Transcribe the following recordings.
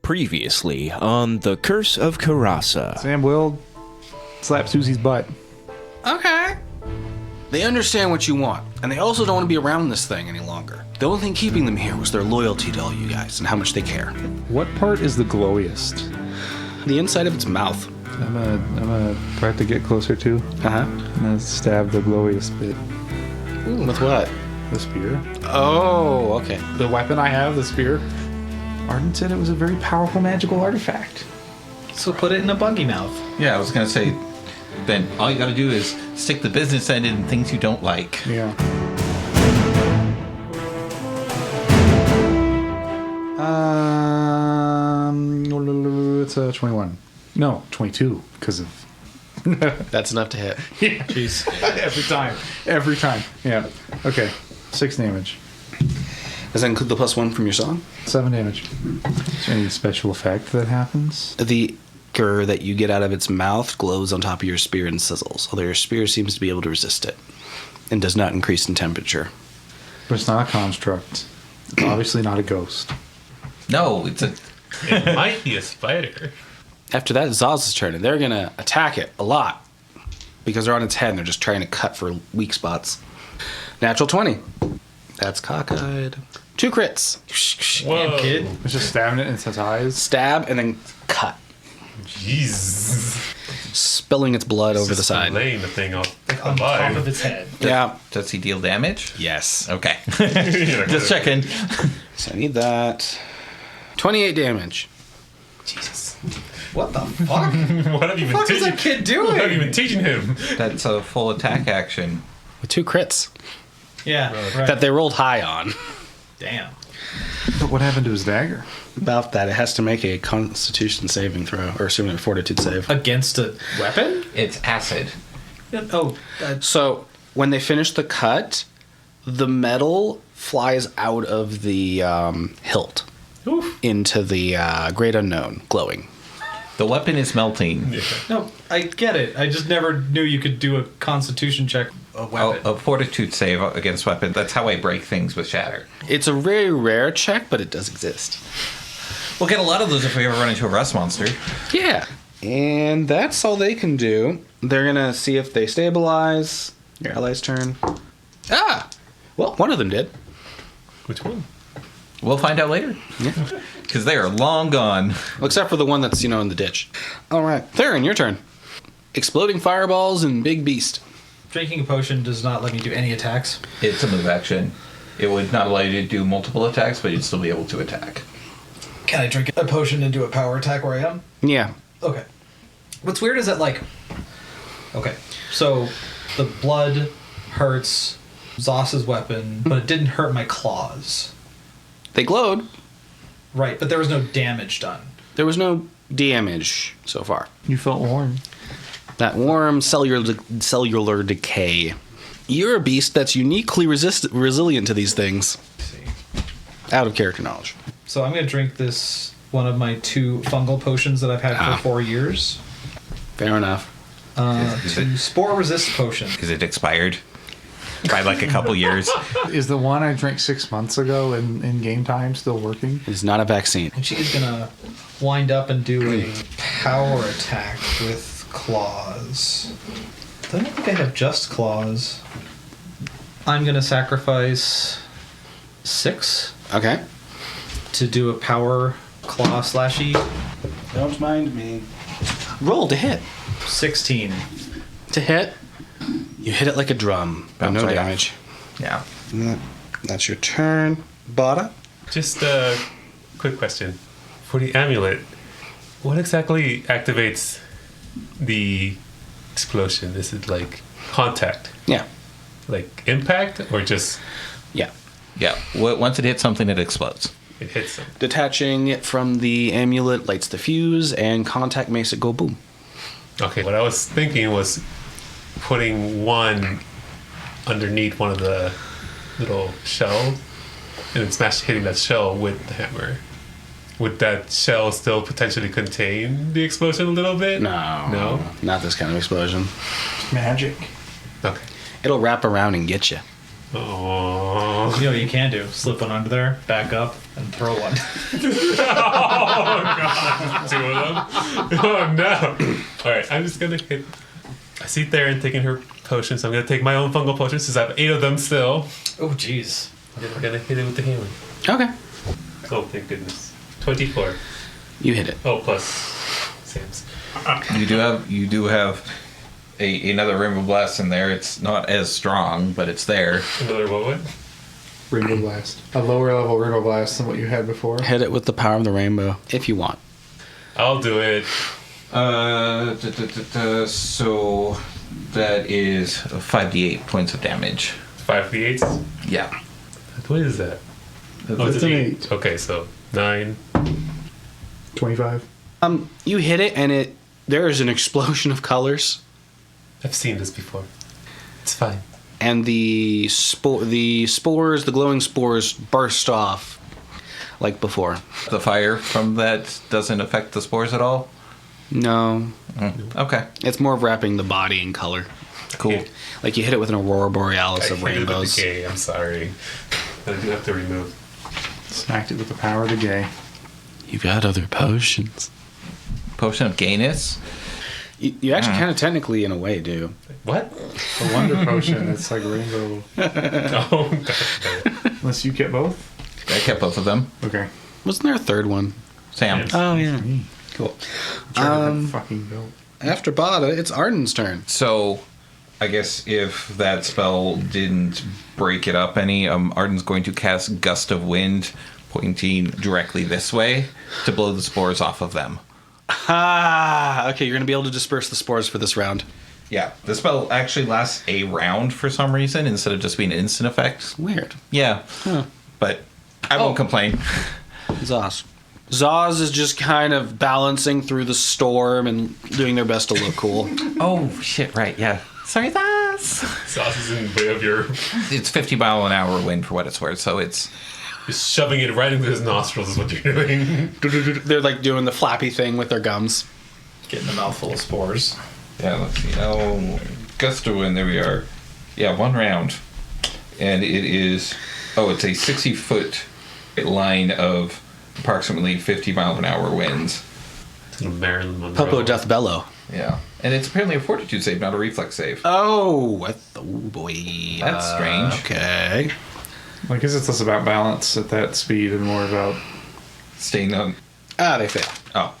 Previously on The Curse of Coeurasa. Sam will slap Susie's butt. Okay. They understand what you want, and they also don't want to be around this thing any longer. The only thing keeping them here was their loyalty to all you guys and how much they care. What part is the glowiest? The inside of its mouth. I'm gonna try to get closer to. I'm gonna stab the glowiest bit. Ooh, with what? The spear. Oh, okay. The weapon I have, the spear. Arden said it was a very powerful magical artifact. So put it in a buggy mouth. Yeah, I was gonna say, then all you gotta do is stick the business end in things you don't like. Yeah. It's a 21. No, 22, because of... That's enough to hit. Yeah. Jeez. Every time. Yeah. Okay. 6 damage. Does that include the +1 from your song? 7 damage. Is there any special effect that happens? The grr that you get out of its mouth glows on top of your spear and sizzles, although your spear seems to be able to resist it and does not increase in temperature. But it's not a construct. It's obviously not a ghost. No, it's a... It might be a spider. After that, Zaz's turn, and they're going to attack it a lot because they're on its head and they're just trying to cut for weak spots. Natural 20. That's cockeyed. 2 crits. Whoa. Damn, kid. It's just stabbing it in its eyes. Stab and then cut, Jeez. spilling its blood over the Just side. laying the thing off On top of alive. its head. Yeah. Does he deal damage? Yes. Okay. You're Just good. checking. So I need that. 28 damage. Jesus. What the fuck? What have you been What is teaching? that kid What have you doing? been teaching him? That's a full attack action. With 2 crits Yeah, right. that they rolled high on. Damn. But what happened to his dagger? About that, it has to make a Constitution saving throw, or assuming a Fortitude save. Against a weapon? It's acid. Oh, So when they finish the cut, the metal flies out of the hilt oof. into the great unknown, glowing. The weapon is melting. No, I get it. I just never knew you could do a constitution check a weapon. A fortitude save against weapon. That's how I break things with shatter. It's a very rare check, but it does exist. We'll get a lot of those if we ever run into a rust monster. Yeah. And that's all they can do. They're going to see if they stabilize. Your ally's turn. Ah! Well, one of them did. Which one? We'll find out later. Yeah. Because they are long gone. Except for the one that's, in the ditch. All right. Therrin, your turn. Exploding fireballs and big beast. Drinking a potion does not let me do any attacks. It's a move action. It would not allow you to do multiple attacks, but you'd still be able to attack. Can I drink a potion and do a power attack where I am? Yeah. Okay. What's weird is that, okay, so the blood hurts Zos's weapon, but it didn't hurt my claws. They glowed. Right, but there was no damage done. There was no damage so far. You felt warm. That warm cellular decay. You're a beast that's uniquely resilient to these things. Let's see. Out of character knowledge. So I'm going to drink this, one of my 2 fungal potions that I've had for 4 years. Fair enough. To spore resist potion. Because it expired by like a couple years. Is the one I drank 6 months ago in game time still working? It's not a vaccine. And she's going to wind up and do a power attack with claws. I don't think I have just claws. I'm going to sacrifice 6 Okay. to do a power claw slashy. Don't mind me. Roll to hit. 16. To hit. You hit it like a drum. But Bounce no right damage. Yeah. That's your turn. Bada. Just a quick question. For the amulet, what exactly activates the explosion? Is it like contact? Yeah. Like impact? Or just Yeah. Yeah. Once it hits something, it explodes. it hits them? Detaching it from the amulet lights the fuse, and contact makes it go boom. Okay, what I was thinking was putting one underneath one of the little shell and then hitting that shell with the hammer. Would that shell still potentially contain the explosion a little bit? No? Not this kind of explosion. Magic. Okay. It'll wrap around and get you. Oh. You know what you can do? Slip one under there, back up, and throw one. Oh, Two of them. Oh no! All right, I'm just gonna hit. I see Therrin taking her potions. So I'm gonna take my own fungal potions since I have 8 of them still. Oh, jeez. And then we're gonna hit it with the hammer. Okay. Oh, thank goodness. 24. You hit it. Oh, plus Sam's. You do have another Rainbow Blast in there. It's not as strong, but it's there. Another what? Rainbow Blast. A lower level Rainbow Blast than what you had before. Hit it with the power of the rainbow, if you want. I'll do it. So that is 5d8 points of damage. 5d8s? Yeah. What is that? That's an 8. Okay, so 9. 25. You hit it, and there is an explosion of colors, I've seen this before. It's fine. and the glowing spores burst off like before. The fire from that doesn't affect the spores at all? No, Okay. it's more of wrapping the body in color. Cool. Like you hit it with an aurora borealis of I hit it with rainbows. the K, I'm sorry. But I do have to remove. Smacked it with the power of the gay. You got other potions. Potion of gayness? You actually kind of technically, in a way, do. What? A wonder potion. It's like rainbow. Oh, Unless you get both? I kept both of them. Okay. Wasn't there a third one? Sam. Yes. Oh yeah. Cool. Fucking belt. After Bada, it's Arden's turn. So, I guess if that spell didn't break it up any, Arden's going to cast Gust of Wind, pointing directly this way to blow the spores off of them. Ah, okay, you're going to be able to disperse the spores for this round. Yeah, the spell actually lasts a round for some reason instead of just being an instant effect. Weird. Yeah, but I won't complain. Zaz. Zaz is just kind of balancing through the storm and doing their best to look cool. Oh, shit, right, yeah. Sorry, Zaz. Sauce is in the way of your... It's 50-mile-an-hour wind for what it's worth, so it's... Just shoving it right into his nostrils is what you're doing. They're like doing the flappy thing with their gums. Getting a mouthful of spores. Yeah, let's see. Oh, Gust of Wind, there we are. Yeah, 1 round. And it is... Oh, it's a 60-foot line of approximately 50-mile-an-hour winds. Marilyn Monroe. Popo doth bellow. Yeah. And it's apparently a fortitude save, not a reflex save. Oh boy. That's strange. Okay. I guess it's less about balance at that speed and more about Staying on... Ah, they fail. Oh.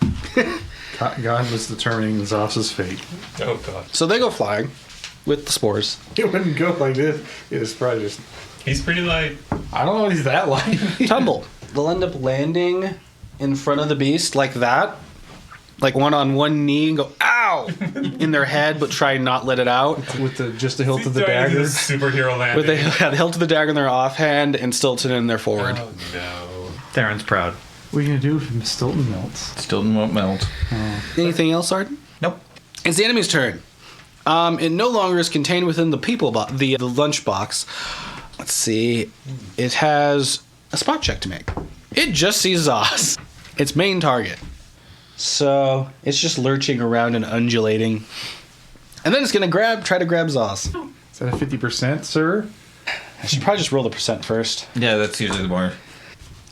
God was determining Zos's fate. Oh, God. So they go flying with the spores. It wouldn't go like this. It was probably just... He's pretty light. I don't know if he's that light. Tumble. They'll end up landing in front of the beast like that. Like one on one knee and go, ow! in their head, but try and not let it out. With just the hilt of the He's trying to do dagger. this superhero landing. With the hilt of the dagger in their offhand and Stilton in their forward. Oh, no. Therrin's proud. What are you going to do if Stilton melts? Still won't melt. Anything else, Arden? Nope. It's the enemy's turn. It no longer is contained within the the lunch box. Let's see. It has a spot check to make. It just sees Zos. Its main target. So it's just lurching around and undulating. And then it's going to try to grab Zos. Is that a 50%, sir? I should probably just roll the percent first. Yeah, that's usually the more...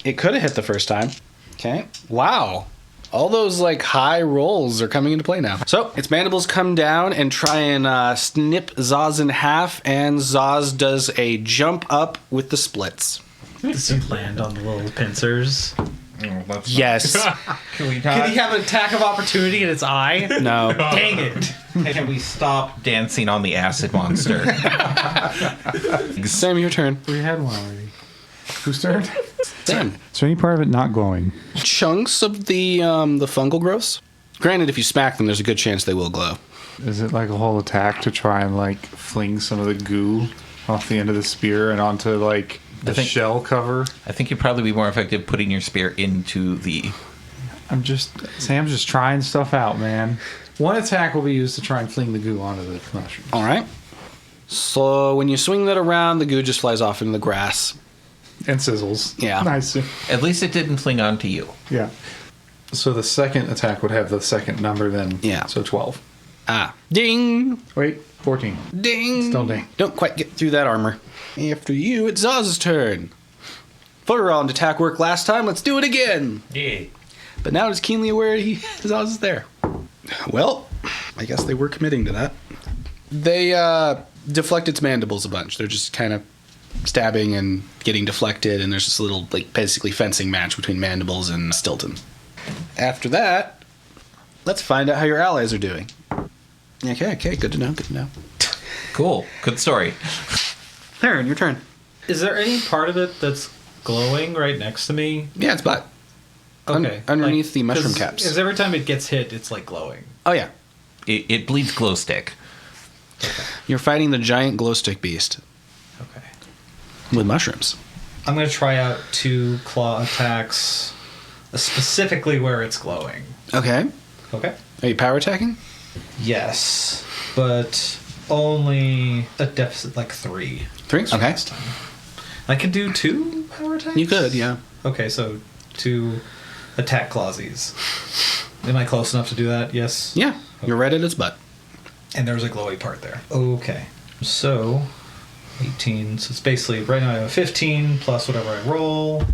It could have hit the first time. Okay. Wow. All those like high rolls are coming into play now. So its mandibles come down and try and snip Zaz in half, and Zaz does a jump up with the splits. Does he land on the little pincers? Oh, that's Yes. Can we Can he have an attack of opportunity in its eye? No. Dang it. Can we stop dancing on the acid monster? Sam, your turn. We had one already. Whose turn? Sam. Is there any part of it not glowing? Chunks of the fungal growths. Granted, if you smack them, there's a good chance they will glow. Is it like a whole attack to try and like fling some of the goo off the end of the spear and onto like the shell cover? I think you'd probably be more effective putting your spear into the... Sam's just trying stuff out, man. One attack will be used to try and fling the goo onto the mushroom. All right. So when you swing that around, the goo just flies off into the grass. And sizzles. Yeah. Nice. At least it didn't fling onto you. Yeah. So the second attack would have the second number then. Yeah. So 12. Ah. Ding. Wait, 14. Ding. Still ding. Don't quite get through that armor. After you, it's Zaz's turn. Footer on attack work last time. Let's do it again. Yeah. But now it's keenly aware Zaz is there. Well, I guess they were committing to that. They deflect its mandibles a bunch. They're just kind of stabbing and getting deflected, and there's this little, like, basically fencing match between mandibles and Stilton. After that, let's find out how your allies are doing. Okay, good to know. Cool. Good story. Therrin, your turn. Is there any part of it that's glowing right next to me? Yeah, it's butt. Okay. Underneath the mushroom 'cause- caps. 'cause every time it gets hit, it's like glowing. Oh, yeah. It bleeds glow stick. You're fighting the giant glow stick beast Okay. with mushrooms. I'm going to try out 2 claw attacks, specifically where it's glowing. Okay. Okay. Are you power attacking? Yes, but only a deficit like 3. 3? Okay. Last time. I could do 2 power attacks? You could, yeah. Okay, so 2 attack clawsies. Am I close enough to do that? Yes? Yeah. You're right at its butt. And there's a glowy part there. Okay. So, 18. So it's basically, right now I have a 15 plus whatever I roll.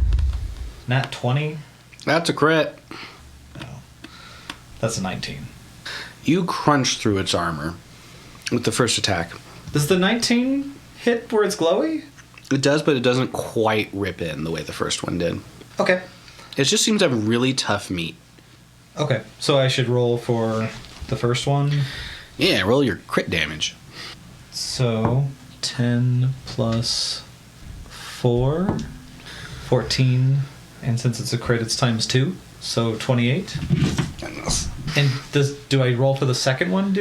Nat 20. That's a crit. No. That's a 19. You crunch through its armor with the first attack. Does the 19 hit where it's glowy? It does, but it doesn't quite rip in the way the first one did. Okay. It just seems to have really tough meat. Okay. So I should roll for the first one. Yeah, roll your crit damage. So 10 plus 4, 14, and since it's a crit, it's times 2, so 28. And do I roll for the second one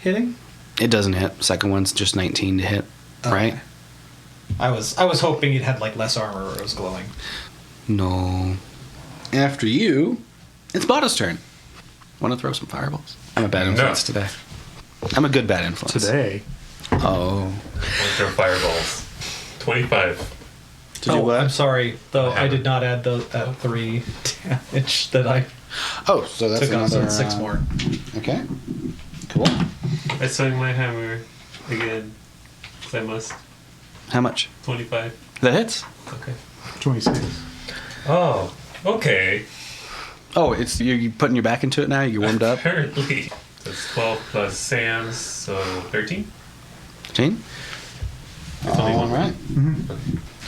hitting? It doesn't hit. Second one's just 19 to hit, right? Okay. I was hoping it had like less armor or it was glowing. No. After you, it's Bada's turn. Want to throw some fireballs? I'm a bad influence today. I'm a good bad influence. Today. Oh. Throw fireballs. 25. To do what? I'm sorry, though I did not add that 3 damage that I Oh, so that's took on, so another... it's 6 more. Okay. Cool. I swing my hammer again. 'Cause I must. How much? 25. That hits? Okay. 26. Oh, okay. Oh, it's you're putting your back into it now? You warmed up? Apparently. That's 12 plus Sam's, so 13. 15? only All one. right. Don't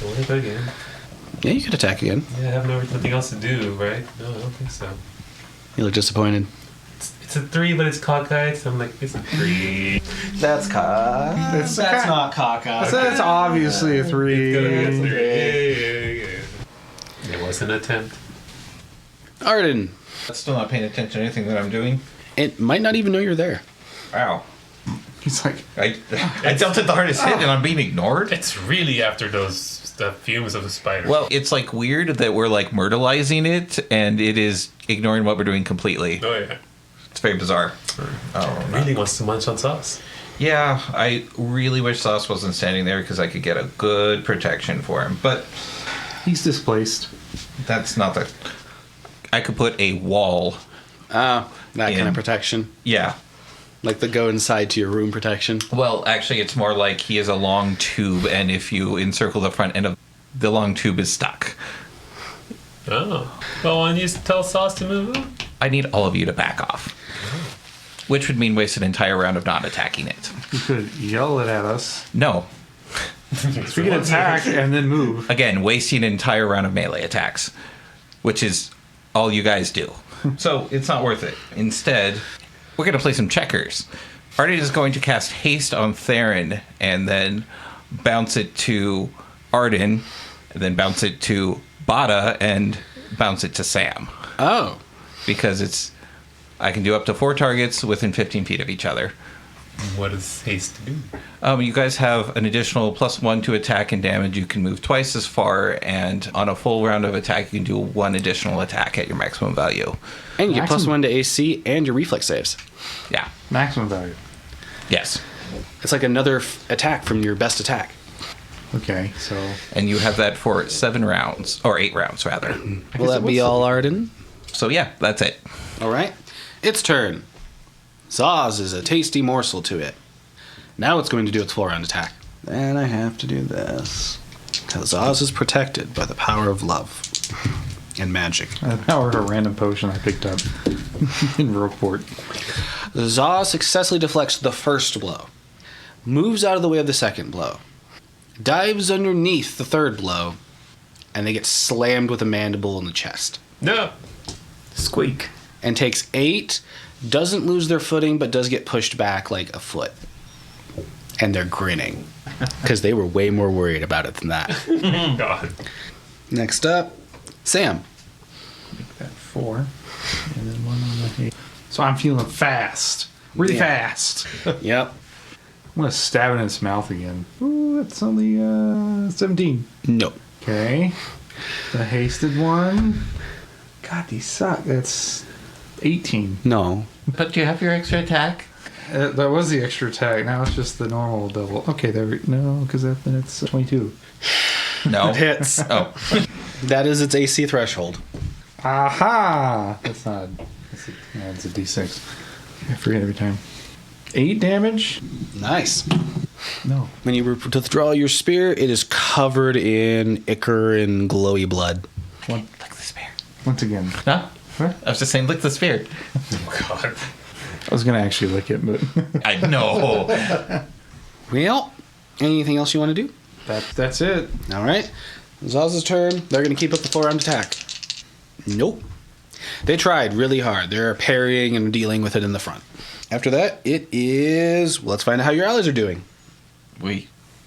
worry about it again. Yeah, you could attack again. Yeah, I have nothing else to do, right? No, I don't think so. You look disappointed. It's a 3, but it's cockeyed, so I'm like, it's a 3. That's cock. That's not cockeyed. That's obviously a 3. It was an attempt. Arden. I'm still not paying attention to anything that I'm doing. It might not even know you're there. Wow. He's like, I dealt it the hardest hit and I'm being ignored. It's really after the fumes of the spider. Well, it's like weird that we're like myrtleizing it and it is ignoring what we're doing completely. Oh, yeah. It's very bizarre. Oh, Really wants to munch on sauce. yeah, I really wish Sauce wasn't standing there because I could get a good protection for him. But he's displaced. that's not the... I could put a wall. That kind In. of protection. Yeah. Like the go inside to your room protection. Well, actually, it's more like he is a long tube, and if you encircle the front end of the long tube is stuck. Oh. Well, why don't you tell Sauce to move? I need all of you to back off. Which would mean waste an entire round of not attacking it. You could yell it at us. No. We can attack and then move. Again, wasting an entire round of melee attacks. Which is all you guys do. So, it's not worth it. Instead, we're going to play some checkers. Arden is going to cast haste on Therrin and then bounce it to Arden, and then bounce it to Bada, and bounce it to Sam. Oh. Because I can do up to 4 targets within 15 feet of each other. What does haste do? You guys have an additional +1 to attack and damage. You can move twice as far, and on a full round of attack, you can do 1 additional attack at your maximum value. And you get Maximum. +1 to AC and your reflex saves. Yeah. Maximum value. Yes. It's like another attack from your best attack. Okay, so And you have that for 7 rounds, or 8 rounds, rather. Will that be all, Arden? So, yeah, that's it. All right. Its turn. Zaz is a tasty morsel to it. Now it's going to do its full round attack. And I have to do this. Because Zaz is protected by the power of love. and magic. The power of a random potion I picked up in Rogueport. Zaw successfully deflects the first blow, moves out of the way of the second blow, dives underneath the third blow, and they get slammed with a mandible in the chest. No. Squeak. And takes 8, doesn't lose their footing, but does get pushed back like a foot. And they're grinning, because they were way more worried about it than that. God. Next up, Sam. Make that 4. And then 1 on the 8. So I'm feeling fast. Really fast. Yep. I'm going to stab it in its mouth again. Ooh, that's only 17. No. Okay. The hasted one. God, these suck. That's 18. No. But do you have your extra attack? That was the extra attack. Now it's just the normal double. Okay, no, because then it's 22. No. It hits. Oh. That is its AC threshold. Aha! That's not. It's a D6. I forget every time. 8 damage? Nice. No. When you withdraw your spear, it is covered in ichor and glowy blood. Lick the spear. Once again. No? What? I was just saying, lick the spear. Oh, God. I was going to actually lick it, but. I know. Well, anything else you want to do? That's it. All right. Zaz's turn. They're going to keep up the full round attack. Nope. They tried really hard. They're parrying and dealing with it in the front. After that, it is... Let's find out how your allies are doing.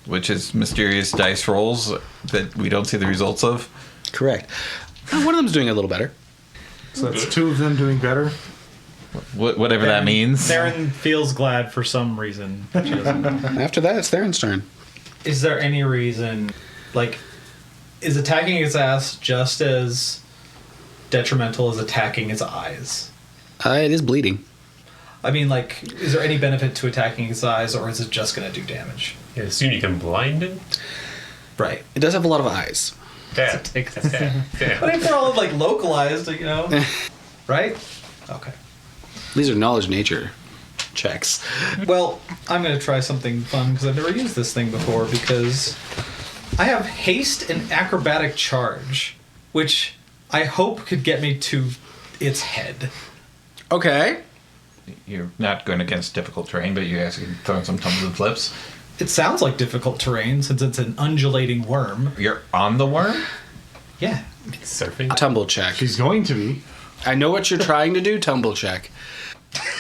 Which is mysterious dice rolls that we don't see the results of. Correct. One of them's doing a little better. So that's 2 of them doing better. Whatever that means. Therrin feels glad for some reason. She doesn't. After that, it's Therrin's turn. Is there any reason, like, is attacking its ass just as detrimental as attacking its eyes? It is bleeding. I mean, like, is there any benefit to attacking its eyes, or is it just going to do damage? Yeah, assume you can blind it? Right. It does have a lot of eyes. Damn. Take that. Damn. Damn. But if they're all, like, localized, you know? Right? Okay. These are knowledge nature checks. Well, I'm going to try something fun, because I've never used this thing before, because I have haste and acrobatic charge, which I hope could get me to its head. Okay. You're not going against difficult terrain, but you're asking throwing some tumbles and flips. It sounds like difficult terrain, since it's an undulating worm. You're on the worm? Yeah. Surfing? Tumble check. She's going to be. I know what you're trying to do. Tumble check.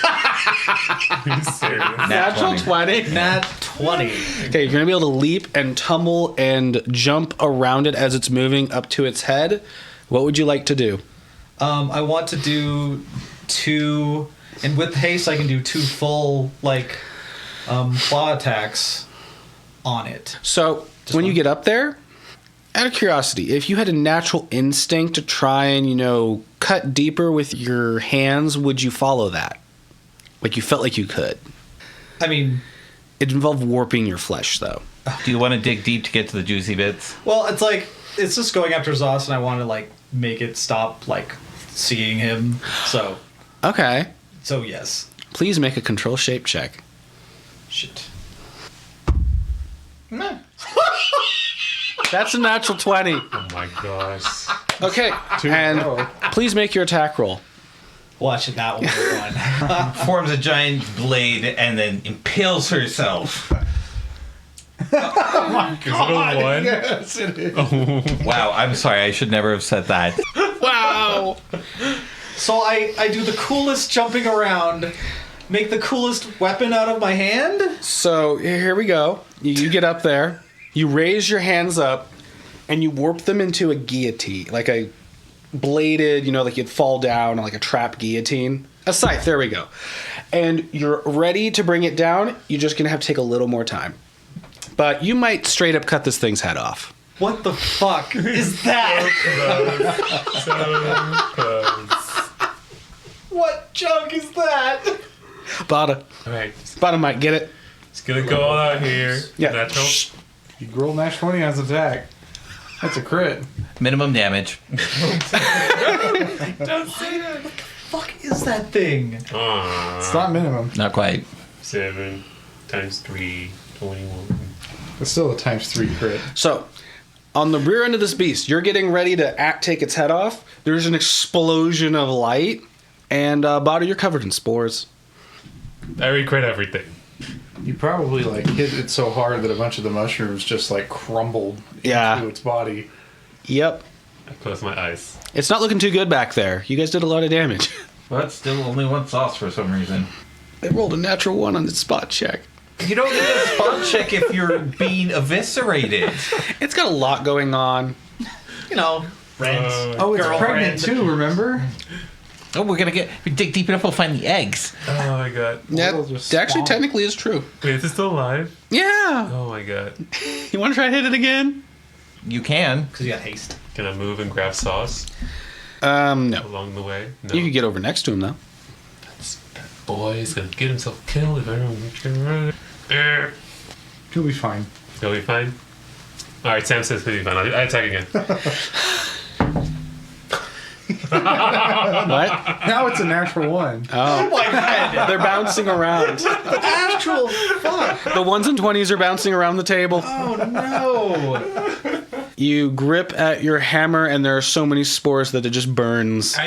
Are you serious? Natural 20. Nat 20. Okay, you're going to be able to leap and tumble and jump around it as it's moving up to its head. What would you like to do? I want to do 2... And with haste, I can do 2 full, like, claw attacks on it. So, when you get up there, out of curiosity, if you had a natural instinct to try and, cut deeper with your hands, would you follow that? Like you felt like you could. I mean... It involved warping your flesh, though. Do you want to dig deep to get to the juicy bits? Well, it's like, it's just going after Zos, and I want to, like, make it stop, like, seeing him. So, Okay. yes. Please make a control shape check. Shit. That's a natural 20. Oh my gosh. Okay. And please make your attack roll. Watching that one. Forms a giant blade and then impales herself. Is it a 1? Yes, it is. Wow, I'm sorry. I should never have said that. Wow. So I do the coolest jumping around, make the coolest weapon out of my hand. So here we go. You get up there, you raise your hands up, and you warp them into a guillotine, like a bladed, like you'd fall down on like a trap guillotine. A scythe, there we go. And you're ready to bring it down. You're just going to have to take a little more time. But you might straight up cut this thing's head off. What the fuck is that? So close. What junk is that? Bada. Alright. Bada might get it. It's gonna go out here. Yeah. Natural. Shh. You roll Nash 20 on his attack. That's a crit. Minimum damage. Don't say that. What the fuck is that thing? It's not minimum. Not quite. 7 times 3, 21. It's still a times 3 crit. So, On the rear end of this beast, you're getting ready to take its head off. There's an explosion of light, and Bada, you're covered in spores. I regret everything. You probably like hit it so hard that a bunch of the mushrooms just like crumbled into its body. Yep. I close my eyes. It's not looking too good back there. You guys did a lot of damage. But still only one sauce for some reason. They rolled a natural 1 on its spot check. You don't get a spot check if you're being eviscerated. It's got a lot going on. You know, friends. Oh, it's girlfriend. pregnant too, remember? Oh, if we dig deep enough, we'll find the eggs. Oh my god. That actually technically is true. Wait, is it still alive? Yeah. Oh my god. You want to try to hit it again? You can. Because you got haste. Can I move and grab sauce No. along the way? No. You could get over next to him, though. That boy is gonna get himself killed if everyone can run. He'll be fine. He'll be fine. Alright, Sam says he'll be fine. I attack again. What? Now it's a natural 1. Oh my god. They're bouncing around. Actual fuck. The 1s and 20s are bouncing around the table. Oh no. You grip at your hammer, and there are so many spores that it just burns.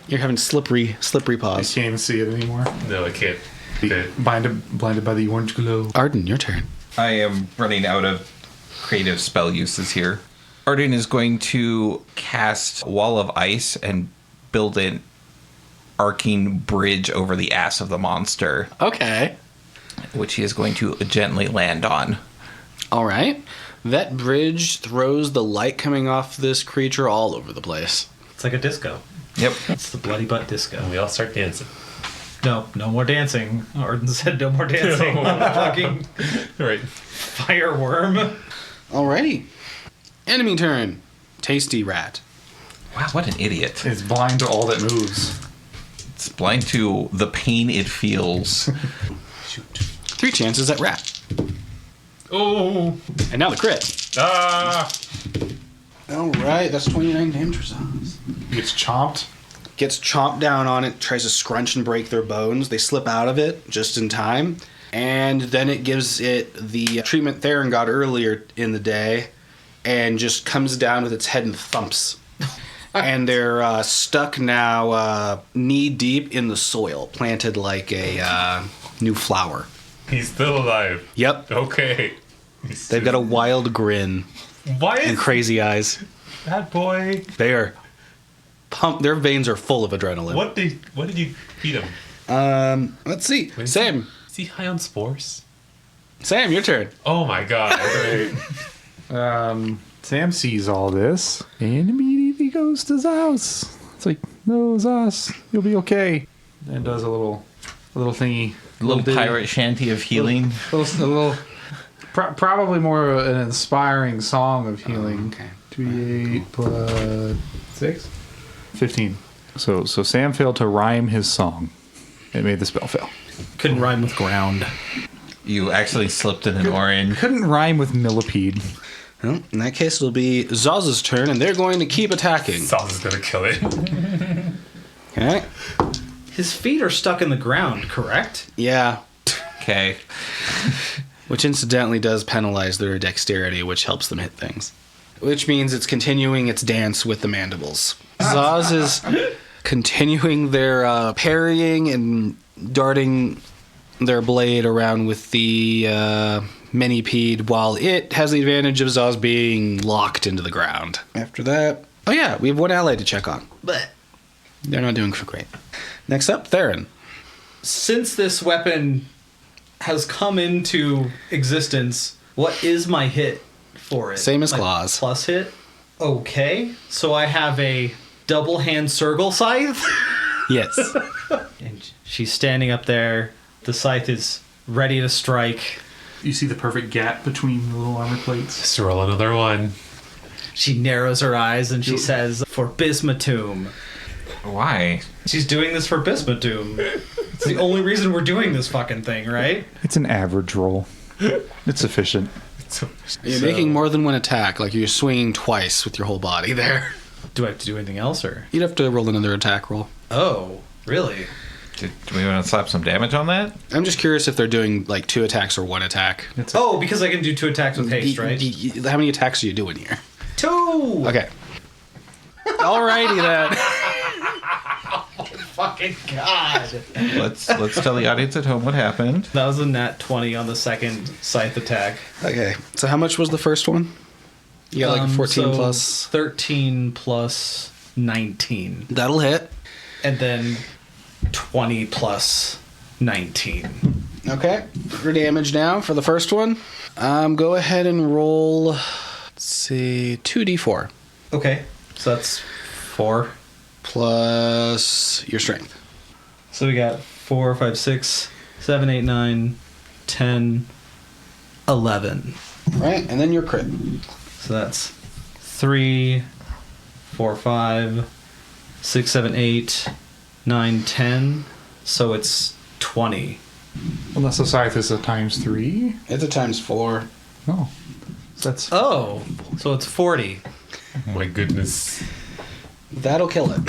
You're having slippery I paws. can't even see it anymore. No, I can't. Okay. Blinded by the orange glow. Arden, your turn. I am running out of creative spell uses here. Arden is going to cast Wall of Ice and build an arcing bridge over the ass of the monster, Okay. which he is going to gently land on. All right. That bridge throws the light coming off this creature all over the place. It's like a disco. Yep. It's the bloody butt disco. And we all start dancing. No more dancing. Arden said no more dancing. Fucking Right. fireworm. Alrighty. Enemy turn. Tasty rat. Wow, what an idiot. It's blind to all that moves. It's blind to the pain it feels. Shoot. 3 chances at rat. Oh! And now the crit. Ah! Alright, that's 29 damage for Zaz. He gets chomped. Gets chomped down on it, tries to scrunch and break their bones. They slip out of it just in time. And then it gives it the treatment Therrin got earlier in the day and just comes down with its head and thumps. And they're stuck now knee deep in the soil, planted like a new flower. He's still alive. Yep. Okay. They've got a wild grin Why is and crazy eyes. that boy? They are pumped. Their veins are full of adrenaline. What did you feed him? Let's see. Wait. Sam. Is he high on spores? Sam, your turn. Oh my god. Great. Sam sees all this and immediately goes to Zaus. It's like, no, Zaus, you'll be okay. And does a little thingy. Little ditty. pirate shanty of healing. Probably more of an inspiring song of healing. Okay. 2d8 plus 6? 15. So Sam failed to rhyme his song. It made the spell fail. Couldn't rhyme with ground. You actually slipped in an orange. Couldn't rhyme with millipede. Well, in that case, it'll be Zaz's turn, and they're going to keep attacking. Sauce is gonna kill it. Okay. His feet are stuck in the ground, correct? Yeah. Okay. Which incidentally does penalize their dexterity, which helps them hit things. Which means it's continuing its dance with the mandibles. Zaz is continuing their parrying and darting their blade around with the manipede, while it has the advantage of Zaz being locked into the ground. After that, oh yeah, we have one ally to check on. But They're not doing so great. Next up, Therrin. since this weapon has come into existence, what is my hit for it? Same as My claws. Plus hit? Okay. So I have a double hand circle scythe. Yes. And she's standing up there. The scythe is ready to strike. You see the perfect gap between the little armor plates? Just roll another one. She narrows her eyes and she says, "For Bismutoom." Why? She's doing this for Bismutoom. It's the only reason we're doing this fucking thing, right? It's an average roll. It's sufficient. You're making more than one attack, like you're swinging twice with your whole body there. Do I have to do anything else, or? You'd have to roll another attack roll. Oh, really? Do we want to slap some damage on that? I'm just curious if they're doing like 2 attacks or 1 attack. Oh, because I can do 2 attacks with haste, right? How many attacks are you doing here? 2! Okay. Alrighty then. Fucking God. Let's tell the audience at home what happened. That was a nat 20 on the second scythe attack. Okay. So how much was the first one? You got like 14 so plus. 13 plus 19. That'll hit. And then 20 plus 19. Okay. For damage now for the first one. Go ahead and roll. Let's see, 2d4 Okay. So that's 4. plus your strength. So we got 4, 5, 6, 7, 8, 9, 10, 11. Right, and then your crit. So that's 3, 4, 5, 6, 7, 8, 9, 10. So it's 20. Unless the scythe is a times 3. It's a times 4. No. That's Oh, so it's 40. Oh my goodness. That'll kill it.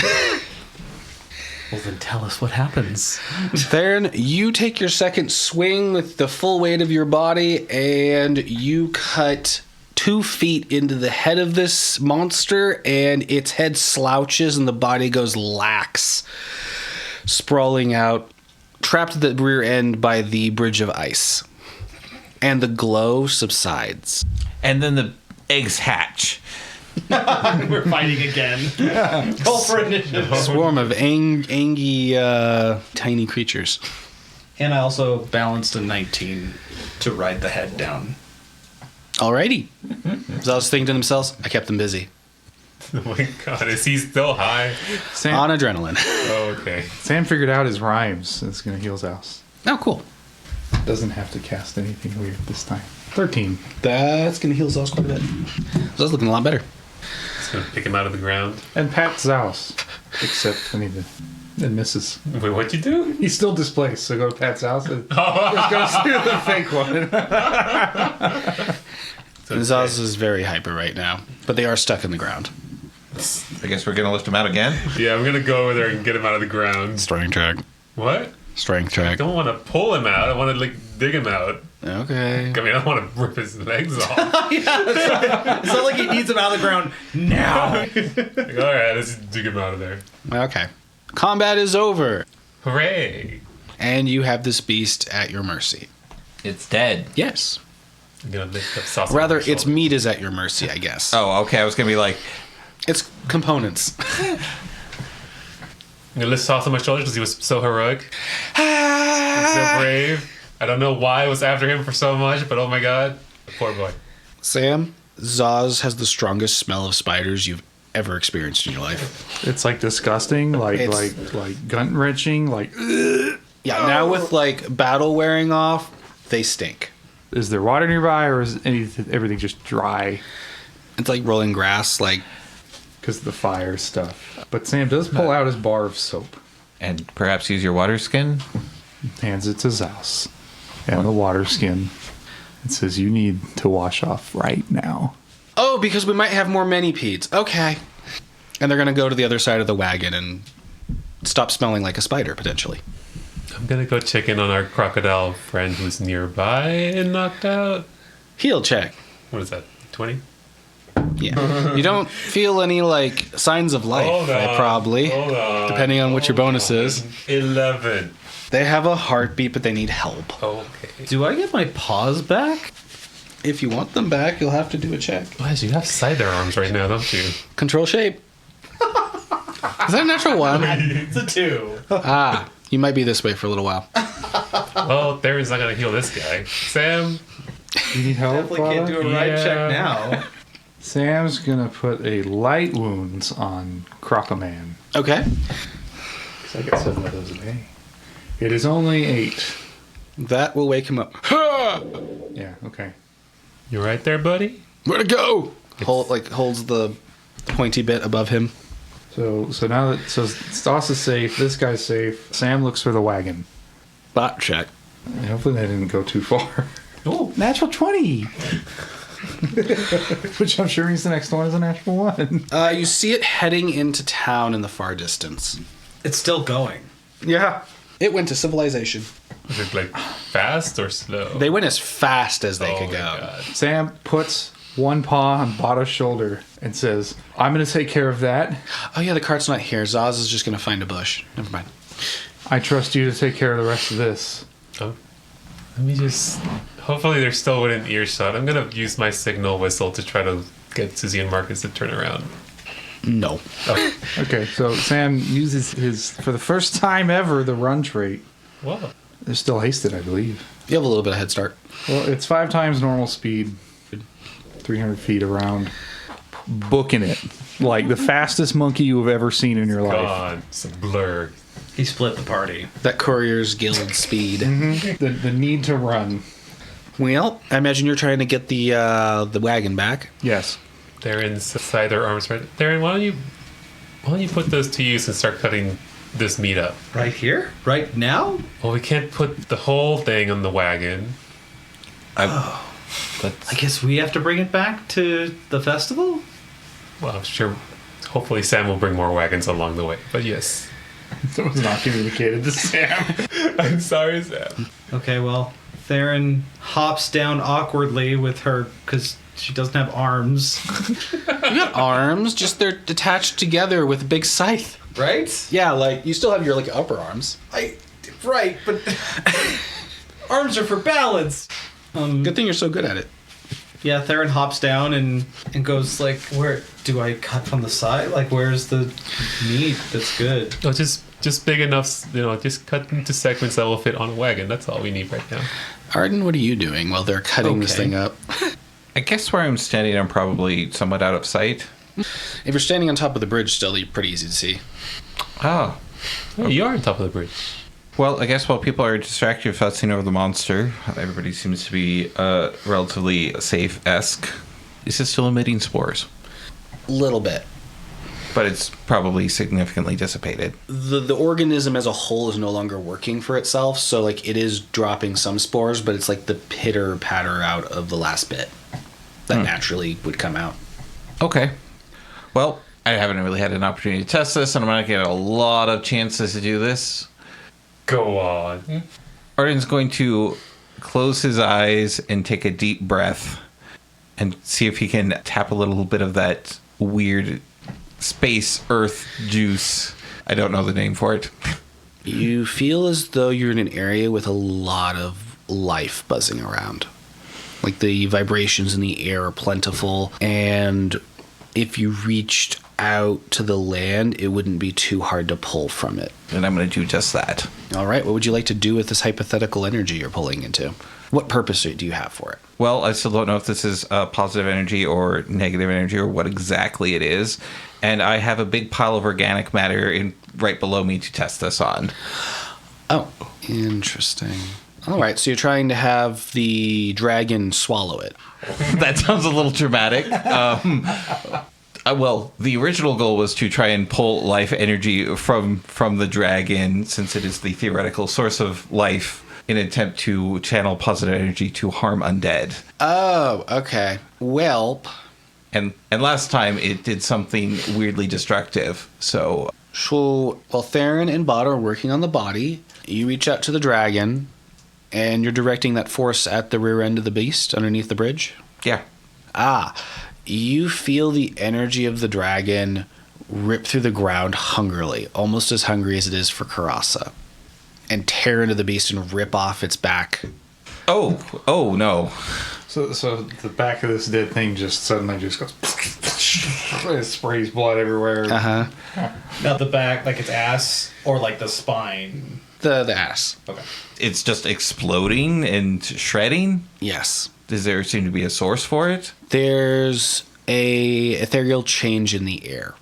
Well, then tell us what happens. Therrin, you take your second swing with the full weight of your body, and you cut 2 feet into the head of this monster, and its head slouches and the body goes lax, sprawling out, trapped at the rear end by the bridge of ice. And the glow subsides. And then the eggs hatch. We're fighting again. Call for initiative. Swarm of angy, tiny creatures. And I also balanced a 19 to ride the head down. Alrighty. So I was thinking to themselves, I kept them busy. Oh my god, is he still high? Sam. On adrenaline. Oh, okay. Sam figured out his rhymes. It's gonna heal Zaus. Oh, cool. Doesn't have to cast anything weird this time. 13. That's going to heal Zaus quite a bit. Zaus looking a lot better. Just gonna pick him out of the ground. And pat Zaus. Except I need to. It misses. Wait, what'd you do? He's still displaced, so go to Pat's house. And let's go do the fake one. And Zaus is very hyper right now, but they are stuck in the ground. I guess we're gonna lift him out again. Yeah, I'm gonna go over there and get him out of the ground. Strength check. What? Strength I check. don't want to pull him out. I want to like dig him out. Okay. I mean, I don't want to rip his legs off. It's not like he needs him out of the ground now. Like, all right, let's dig him out of there. Okay. Combat is over, Hooray! and you have this beast at your mercy. It's dead. Yes. I'm gonna lift up Sauce. Rather, its meat is at your mercy, I guess. Oh, okay. I was gonna be like, It's components. I'm gonna lift Sauce on my shoulders because he was so heroic. He's so brave. I don't know why I was after him for so much, but oh my god, poor boy. Sam, Zaws has the strongest smell of spiders you've ever experienced in your life. It's like disgusting, like gut wrenching, like. Yeah, now with like battle wearing off, they stink. Is there water nearby, or is everything just dry It's like rolling grass, like because of the fire stuff? But Sam does pull out his bar of soap, and perhaps use your water skin. hands it to Zaus, and the water skin. It says you need to wash off right now. oh, because we might have more manipedes. Okay. And they're gonna go to the other side of the wagon and stop smelling like a spider, potentially. I'm gonna go check in on our crocodile friend who's nearby and knocked out. Heal check. What is that? 20? Yeah. You don't feel any like signs of life, probably. Hold on. Depending on what your bonus is. 11. They have a heartbeat, but they need help. Okay. Do I get my paws back? If you want them back, you'll have to do a check. Guys, you have cider arms right now, don't you? Control shape. Is that a natural one? It's a 2. Ah, you might be this way for a little while. Well, Therrin's not gonna heal this guy. Sam? You need help, Definitely can't do a ride Yeah. check now. Sam's gonna put a light wounds on Crocoman. Okay. 'Cause I get 7 of those a day. It is only 8. That will wake him up. Yeah. Okay. You right there, buddy? Where to go? Holds the pointy bit above him. So now that Stas is safe, this guy's safe. Sam looks for the wagon. Bot check. And hopefully they didn't go too far. Oh, Natural 20. Which I'm sure means the next one is a natural 1. You see it heading into town in the far distance. it's still going. Yeah. It went to civilization. Is it like fast or slow? They went as fast as they Oh could my go. God. Sam puts one paw on Bada's shoulder and says, I'm going to take care of that. Oh yeah, the cart's not here. Zaz is just going to find a bush. Never mind. I trust you to take care of the rest of this. Oh. Let me just. Hopefully, they're still within earshot. I'm gonna use my signal whistle to try to get Susie and Marcus to turn around. No. Okay, so Sam uses his, for the first time ever, the run trait. Whoa. They're still hasted, I believe. You have a little bit of head start. Well, it's 5 times normal speed, 300 feet around. Booking it. Like the fastest monkey you've ever seen in your life. God, it's a blur. He split the party. That Courier's Guild speed. The need to run. Well, I imagine you're trying to get the wagon back. Yes. Therrin's side their arms right. Therrin, why don't you put those to use and start cutting this meat up? Right here? Right now? Well, we can't put the whole thing on the wagon. I guess we have to bring it back to the festival? Well, I'm sure. Hopefully, Sam will bring more wagons along the way. But yes, That was not communicated to Sam. I'm sorry, Sam. Okay, well, Therrin hops down awkwardly with her, because she doesn't have arms. You got arms, just they're attached together with a big scythe. Right? Yeah, like you still have your upper arms. Right, but arms are for balance. Good thing you're so good at it. Yeah, Therrin hops down and goes where do I cut from the side? Where's the meat that's good? No, just big enough. Just cut into segments that will fit on a wagon. That's all we need right now. Arden, what are you doing while they're cutting this Okay. thing up? I guess where I'm standing, I'm probably somewhat out of sight. If you're standing on top of the bridge still, you're pretty easy to see. Oh. Hey, you are on top of the bridge. Well, I guess while people are distracted fussing over the monster, everybody seems to be relatively safe-esque. Is it still emitting spores? Little bit. But it's probably significantly dissipated. The organism as a whole is no longer working for itself, so it is dropping some spores, but it's the pitter patter out of the last bit that naturally would come out. Okay. Well, I haven't really had an opportunity to test this, and I'm not going to get a lot of chances to do this. Go on. Arden's going to close his eyes and take a deep breath and see if he can tap a little bit of that weird space earth juice. I don't know the name for it. You feel as though you're in an area with a lot of life buzzing around. The vibrations in the air are plentiful, and if you reached out to the land, it wouldn't be too hard to pull from it. And I'm going to do just that. All right, what would you like to do with this hypothetical energy you're pulling into? What purpose do you have for it? Well, I still don't know if this is positive energy or negative energy or what exactly it is. And I have a big pile of organic matter right below me to test this on. Oh, interesting. All right, so you're trying to have the dragon swallow it. That sounds a little dramatic. Well, the original goal was to try and pull life energy from the dragon, since it is the theoretical source of life, in an attempt to channel positive energy to harm undead. Oh, okay. Well, And last time it did something weirdly destructive. So while Therrin and Bada are working on the body, you reach out to the dragon, and you're directing that force at the rear end of the beast underneath the bridge? yeah. You feel the energy of the dragon rip through the ground hungrily, almost as hungry as it is for Coeurasa, and tear into the beast and rip off its back. Oh no. So the back of this dead thing just suddenly just goes... it sprays blood everywhere. Uh-huh. Not the back, its ass, or the spine. The ass. Okay. It's just exploding and shredding? Yes. Does there seem to be a source for it? There's a ethereal change in the air,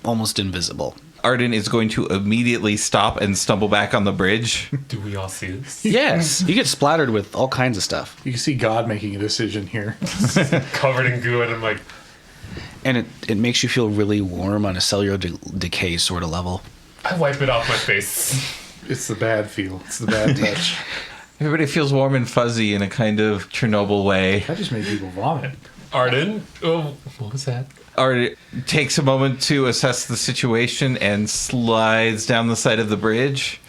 almost invisible. Arden is going to immediately stop and stumble back on the bridge. Do we all see this? Yes. You get splattered with all kinds of stuff. You can see God making a decision here. Covered in goo, and I'm like, And it makes you feel really warm on a cellular decay sort of level. I wipe it off my face. It's the bad feel. It's the bad touch. Everybody feels warm and fuzzy in a kind of Chernobyl way. That just made people vomit. Arden? Oh, what was that? Arden takes a moment to assess the situation and slides down the side of the bridge.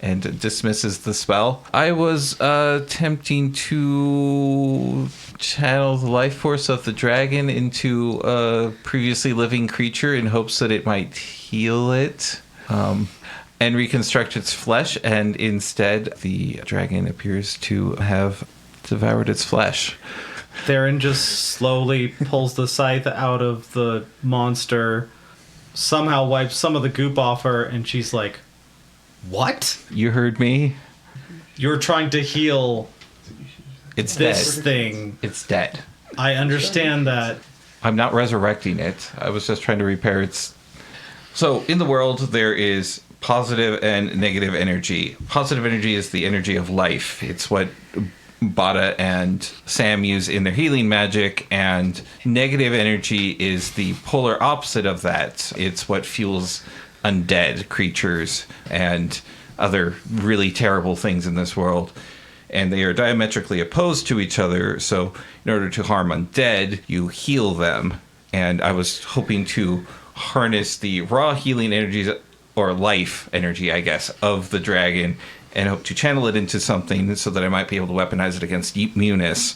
and dismisses the spell. I was attempting to channel the life force of the dragon into a previously living creature in hopes that it might heal it and reconstruct its flesh, and instead the dragon appears to have devoured its flesh. Therrin just slowly pulls the scythe out of the monster, somehow wipes some of the goop off her, and she's like, "What? You heard me. You're trying to heal It's this dead. thing. It's dead. I understand that." I'm not resurrecting it. I was just trying to repair its... So, in the world, there is positive and negative energy. Positive energy is the energy of life. It's what Bada and Sam use in their healing magic, and negative energy is the polar opposite of that. It's what fuels undead creatures and other really terrible things in this world. And they are diametrically opposed to each other, so in order to harm undead, you heal them. And I was hoping to harness the raw healing energies, or life energy, I guess, of the dragon, and hope to channel it into something so that I might be able to weaponize it against Munis.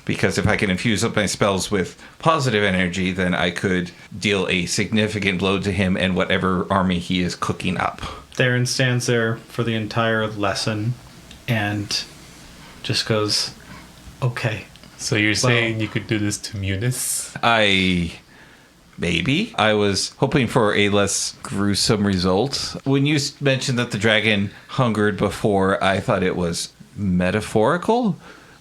Because if I can infuse up my spells with positive energy, then I could deal a significant blow to him and whatever army he is cooking up. Therrin stands there for the entire lesson and just goes, "Okay." So you're saying you could do this to Munis? Maybe. I was hoping for a less gruesome result. When you mentioned that the dragon hungered before, I thought it was metaphorical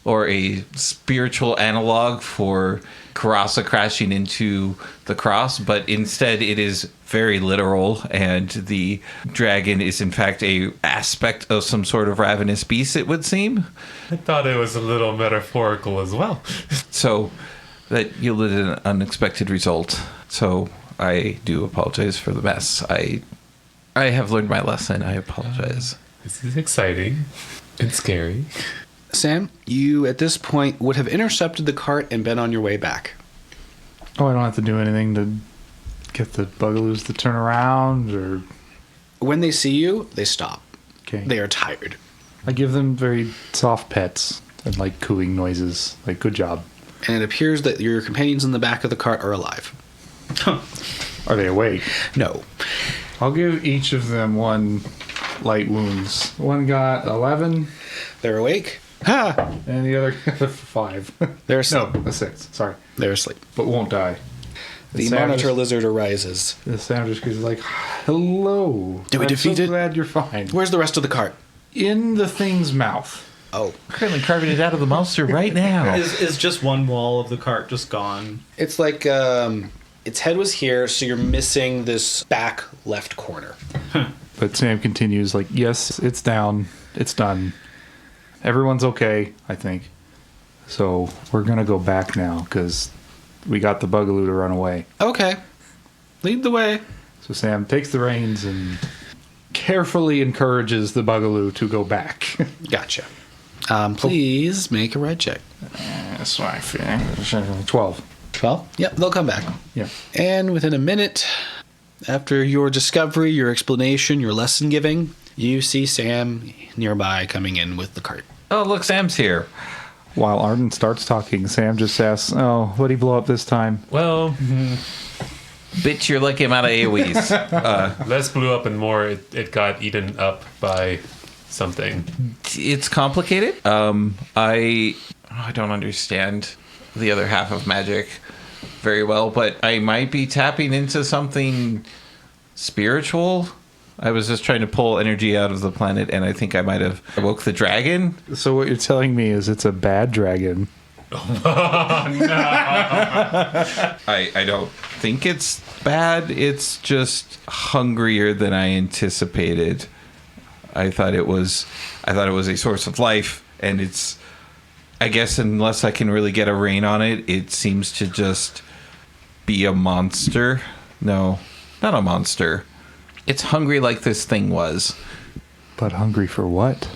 or a spiritual analog for Coeurasa crashing into the cross, but instead it is very literal, and the dragon is in fact a aspect of some sort of ravenous beast, it would seem. I thought it was a little metaphorical as well. So that yielded an unexpected result. So I do apologize for the mess. I have learned my lesson. I apologize. This is exciting and scary. Sam, you at this point would have intercepted the cart and been on your way back. Oh, I don't have to do anything to get the bugaloos to turn around, or... When they see you, they stop. Okay. They are tired. I give them very soft pets and like cooing noises. Like, good job. And it appears that your companions in the back of the cart are alive. Are they awake? No. I'll give each of them one light wounds. One got 11, They're awake. Ha! and the other got 5. They're asleep. No, a 6. Sorry. They're asleep. But won't die. The Sam monitor just- lizard arises. The Sam just goes like, "Hello. Did we I'm defeat so it? glad you're fine." Where's the rest of the cart? In the thing's mouth. Oh. Currently carving it out of the monster right now. Is just one wall of the cart just gone? It's like its head was here, so you're missing this back left corner. But Sam continues like, "Yes, it's down. It's done. Everyone's okay, I think. So we're going to go back now because we got the bugaloo to run away." Okay. Lead the way. So Sam takes the reins and carefully encourages the bugaloo to go back. Gotcha. Please make a red check. That's why I feel 12. 12? Yep, they'll come back. Yeah. And within a minute, after your discovery, your explanation, your lesson giving, you see Sam nearby coming in with the cart. Oh, look, Sam's here. While Arden starts talking, Sam just asks, "Oh, what'd he blow up this time?" Well, Bitch, you're like him out of AoEs. less blew up and more it got eaten up by something. It's complicated. I don't understand the other half of magic very well, but I might be tapping into something spiritual. I was just trying to pull energy out of the planet, and I think I might have awoke the dragon. So what you're telling me is it's a bad dragon. I don't think it's bad. It's just hungrier than I anticipated. I thought it was a source of life, and it's, I guess, unless I can really get a rein on it, it seems to just be a monster. No, not a monster. It's hungry like this thing was. But hungry for what?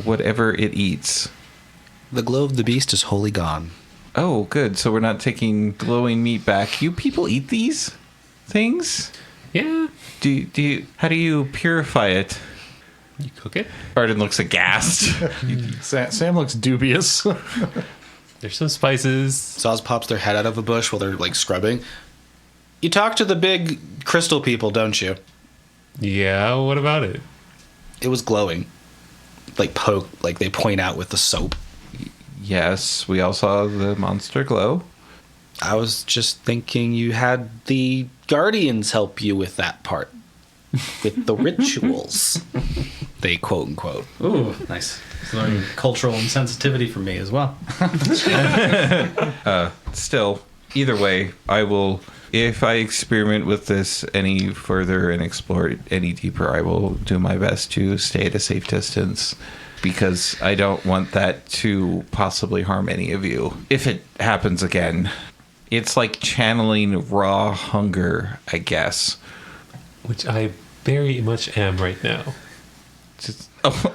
Whatever it eats. The glow of the beast is wholly gone. Oh, good. So we're not taking glowing meat back. You people eat these things? Yeah. Do you, how do you purify it? You cook it? Arden looks aghast. Sam looks dubious. There's some spices. Zaz pops their head out of a bush while they're like scrubbing. You talk to the big crystal people, don't you? Yeah, what about it? It was glowing. Like they point out with the soap. Yes, we all saw the monster glow. I was just thinking you had the guardians help you with that part. With the rituals. They quote unquote. Ooh, nice. It's learning cultural insensitivity from me as well. Still, either way, I will, if I experiment with this any further and explore it any deeper, I will do my best to stay at a safe distance, because I don't want that to possibly harm any of you. If it happens again, it's like channeling raw hunger, I guess. Which I very much am right now.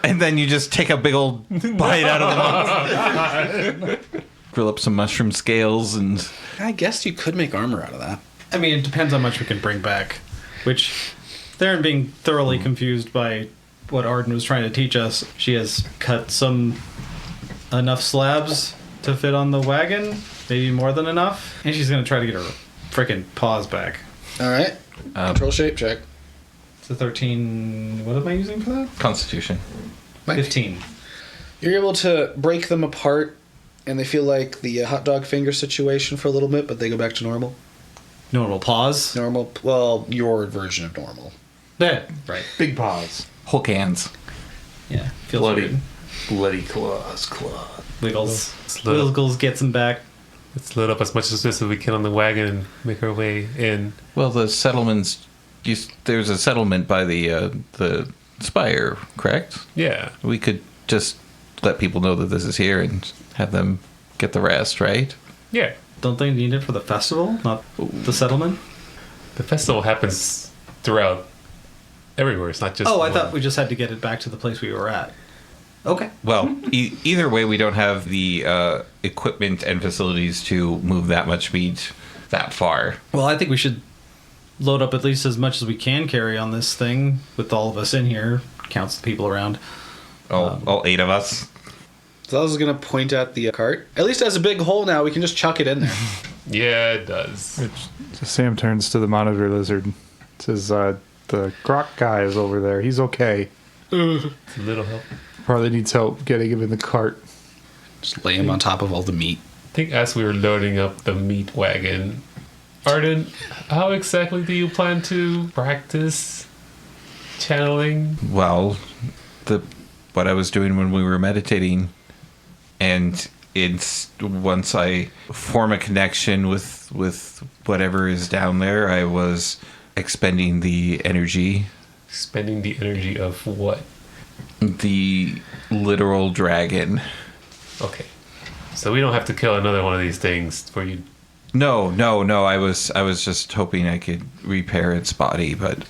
And then you just take a big old bite out of the monster. Grill up some mushroom scales and... I guess you could make armor out of that. I mean, it depends how much we can bring back. Which, Therrin being thoroughly confused by what Arden was trying to teach us, she has cut enough slabs to fit on the wagon, maybe more than enough, and she's going to try to get her freaking paws back. Alright. Control shape check. It's a 13... What am I using for that? Constitution. 15. You're able to break them apart, and they feel like the hot dog finger situation for a little bit, but they go back to normal. Normal paws? Normal, well, your version of normal. Yeah, right. Big paws. Hulk hands. Yeah, feels Bloody. good. Bloody claws. Wiggles. Little- Wiggles gets him back. Let's load up as much as this as we can on the wagon and make our way in. Well, the settlements... there's a settlement by the spire, correct? Yeah. We could just let people know that this is here and have them get the rest, right? Yeah. Don't they need it for the festival, not the settlement? The festival happens throughout everywhere. It's not just... Oh, I one. thought we just had to get it back to the place we were at. Okay. Well, either way, we don't have the equipment and facilities to move that much meat that far. Well, I think we should load up at least as much as we can carry on this thing with all of us in here. Counts the people around. All 8 of us. So I was going to point at the cart. At least it has a big hole now. We can just chuck it in there. Yeah, it does. So Sam turns to the monitor lizard. Says, the croc guy is over there. He's okay. It's a little help. Probably needs help getting him in the cart. Just lay him on top of all the meat. I think as we were loading up the meat wagon, Arden, how exactly do you plan to practice channeling? Well, what I was doing when we were meditating, and it's once I form a connection with whatever is down there, I was expending the energy. Spending the energy of what? The literal dragon. Okay. So we don't have to kill another one of these things for you. No. I was just hoping I could repair its body, but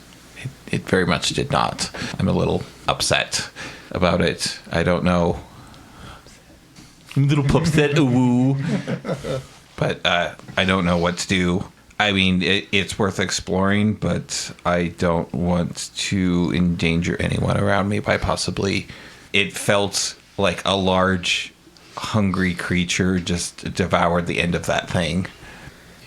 it very much did not. I'm a little upset about it. I don't know. I'm a little upset. Woo. But I don't know what to do. I mean, it's worth exploring, but I don't want to endanger anyone around me by possibly... It felt like a large, hungry creature just devoured the end of that thing.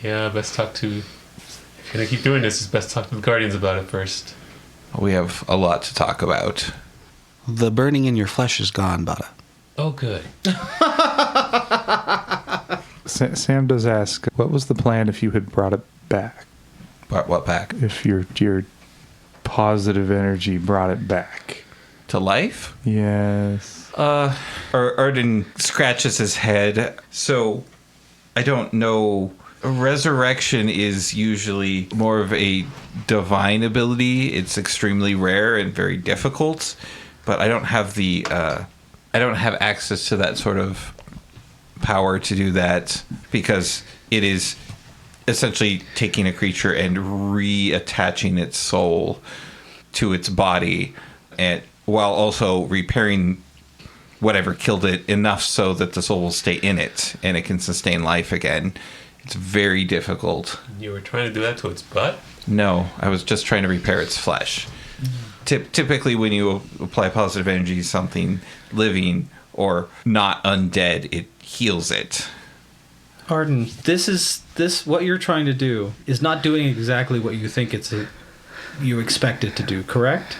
Yeah, best talk to... If you're going to keep doing this, it's best talk to the Guardians about it first. We have a lot to talk about. The burning in your flesh is gone, Bada. Oh, good. Sam does ask, what was the plan if you had brought it back? What back? If your positive energy brought it back. To life? Yes. Arden scratches his head. So, I don't know. Resurrection is usually more of a divine ability. It's extremely rare and very difficult. But I don't have I don't have access to that sort of power to do that, because it is essentially taking a creature and reattaching its soul to its body, and while also repairing whatever killed it enough so that the soul will stay in it and it can sustain life again. It's very difficult. You were trying to do that to its butt? No, I was just trying to repair its flesh Typically, when you apply positive energy to something living or not undead, it heals it. Arden, this what you're trying to do is not doing exactly what you think you expect it to do, correct?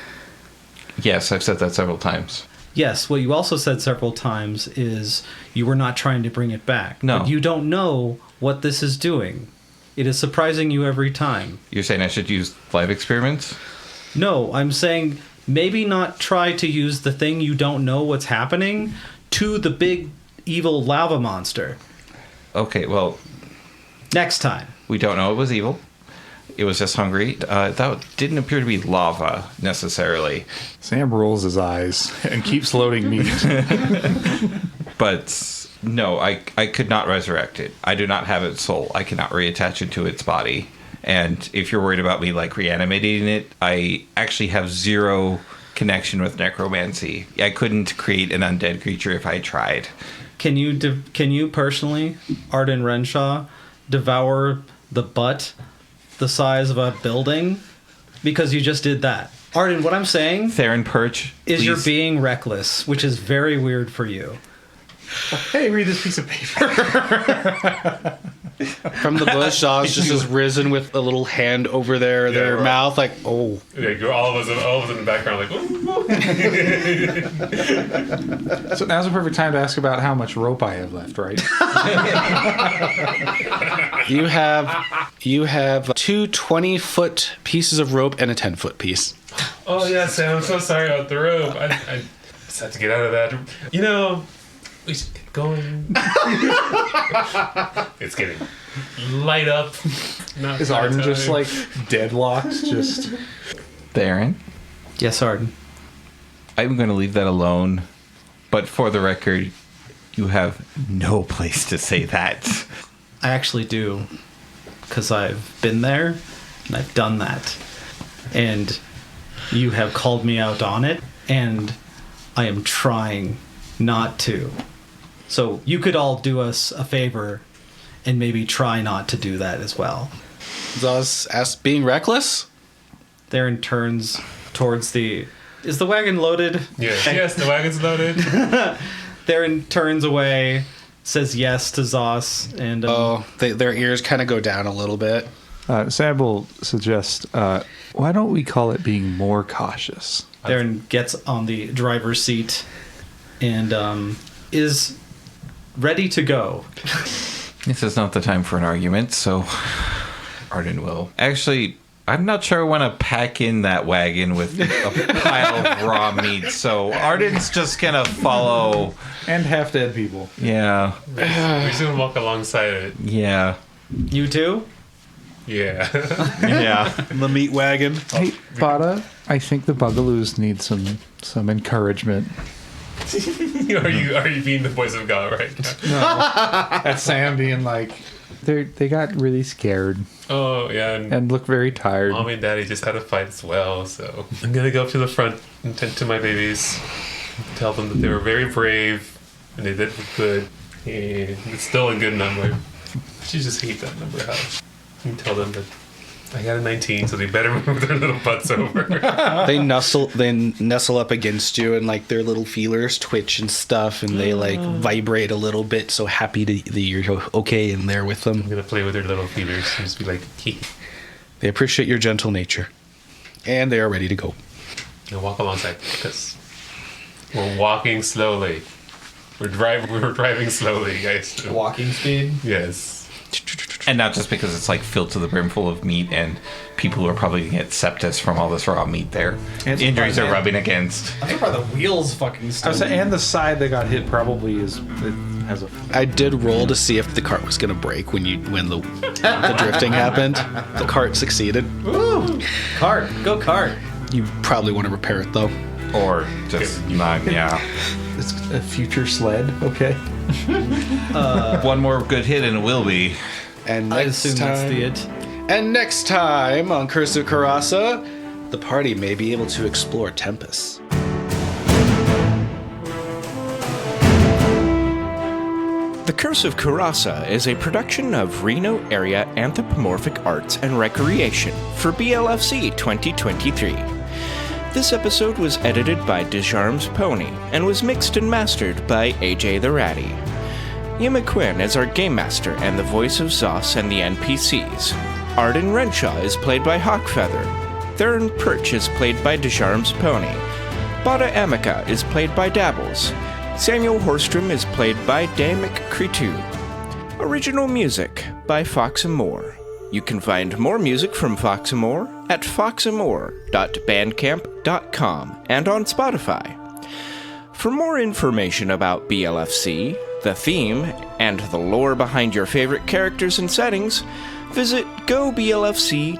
Yes, I've said that several times. Yes, what you also said several times is you were not trying to bring it back. No. But you don't know what this is doing. It is surprising you every time. You're saying I should use live experiments? No, I'm saying maybe not try to use the thing you don't know what's happening to the big evil lava monster. Okay, well, Next time. we don't know it was evil. It was just hungry. That didn't appear to be lava, necessarily. Sam rolls his eyes and keeps loading meat. But no, I could not resurrect it. I do not have its soul. I cannot reattach it to its body. And if you're worried about me, like, reanimating it, I actually have zero connection with necromancy. I couldn't create an undead creature if I tried. Can you personally, Arden Renshaw, devour the butt the size of a building? Because you just did that. Arden, what I'm saying Therrin Perch, is please. you're being reckless, which is very weird for you. Hey, read this piece of paper. From the bush, Oz just is risen with a little hand over their right. mouth, like, oh. Yeah, all of us in the background, like, ooh. So now's the perfect time to ask about how much rope I have left, right? You have two 20-foot pieces of rope and a 10-foot piece. Oh yeah, Sam, I'm so sorry about the rope. I just had to get out of that. You know, we should get going. It's getting light up. Not Is Arden nighttime. just like deadlocked? Just Therrin, Yes, Arden. I'm going to leave that alone. But for the record, you have no place to say that. I actually do, because I've been there and I've done that. And you have called me out on it, and I am trying not to. So you could all do us a favor and maybe try not to do that as well. Oz asks, being reckless? Theron turns towards the... Is the wagon loaded? Yes, the wagon's loaded. Theron turns away, says yes to Zos, and... Their ears kind of go down a little bit. Sam will suggest, why don't we call it being more cautious? Theron gets on the driver's seat and is ready to go. This is not the time for an argument, so Arden will. Actually, I'm not sure I want to pack in that wagon with a pile of raw meat, so Arden's just going to follow. And half dead people. Yeah. We soon walk alongside it. Yeah. You too? Yeah. Yeah. The meat wagon. Hey, Bada, I think the Bugaloos need some encouragement. Are you being the voice of God right now? No, that's Sam being like, they got really scared Oh yeah, and look very tired. Mommy and Daddy just had a fight as well, so I'm gonna go up to the front and tend to my babies, tell them that they were very brave and they did good, and it's still a good number. She just hate that number out. And tell them that I got a 19, so they better move their little butts over. They nestle up against you, and like their little feelers twitch and stuff, and they like vibrate a little bit. So happy that you're okay in there with them. I'm gonna play with their little feelers and just be like, hee. They appreciate your gentle nature, and they are ready to go. And walk alongside because we're walking slowly. We're driving slowly, guys. Walking speed? Yes. And not just because it's like filled to the brim full of meat and people are probably going to get sepsis from all this raw meat there. And Injuries are rubbing against. I think the wheels fucking I was saying, and the side that got hit probably has a. I did roll to see if the cart was gonna break when the drifting happened. The cart succeeded. Woo! Cart. Go cart. You probably want to repair it though. Or just not, yeah. It's a future sled, okay? One more good hit and it will be. And I next assume that's time, the it. and next time on Curse of Coeurasa, the party may be able to explore Tempus. The Curse of Coeurasa is a production of Reno Area Anthropomorphic Arts and Recreation for BLFC 2023. This episode was edited by Desjarmes Pony and was mixed and mastered by AJ the Ratty. Ian McQuinn is our game master and the voice of Zoss and the NPCs. Arden Renshaw is played by Hawkfeather. Therrin Perch is played by Desjarmes Pony. Bada Amica is played by Dabbles. Samuel Horstrom is played by Damic Cretu. Original music by Fox and More. You can find more music from Fox and More at foxandmore.bandcamp.com and on Spotify. For more information about BLFC, the theme, and the lore behind your favorite characters and settings, visit goblfc.org.